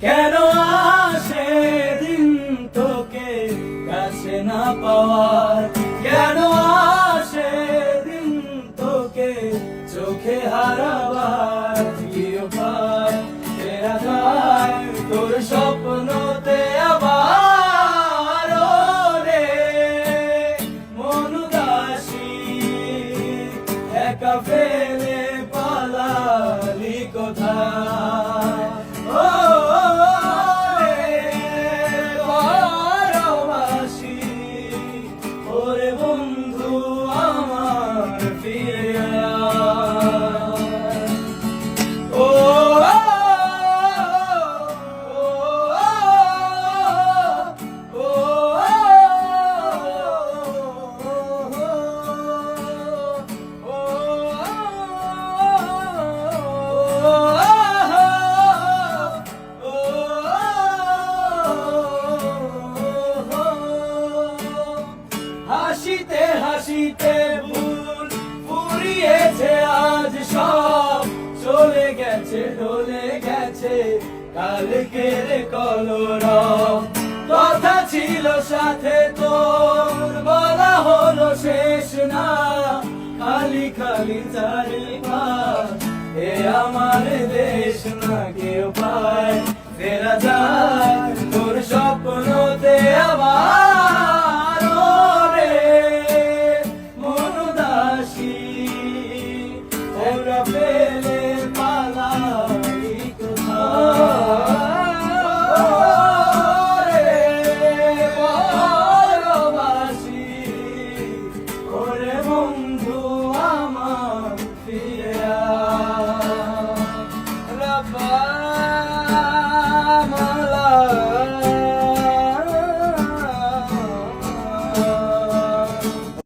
কেন আসে দিন তোকে কাছে না পাওয়ার, কেন আসে দিন তোকে চোখে হারাবার, কি উপায় ফেরা যায় তোর স্বপ্নতে আবার, রে মন উদাসী একা ফেলে পালালি কোথায়, ওরে বন্ধু আমার ফিরে আয়। ও হাসিতে হাসিতে ভুল ফুরিয়েছে আজ সব, চলে গেছে ডলে গেছে কালকের কলরব, কথা ছিল সাথে তোর বলা হলো শেষ না, খালি খালি চারিপাশ এ আমার দেশ না, কেউ পায় ফেরা যায়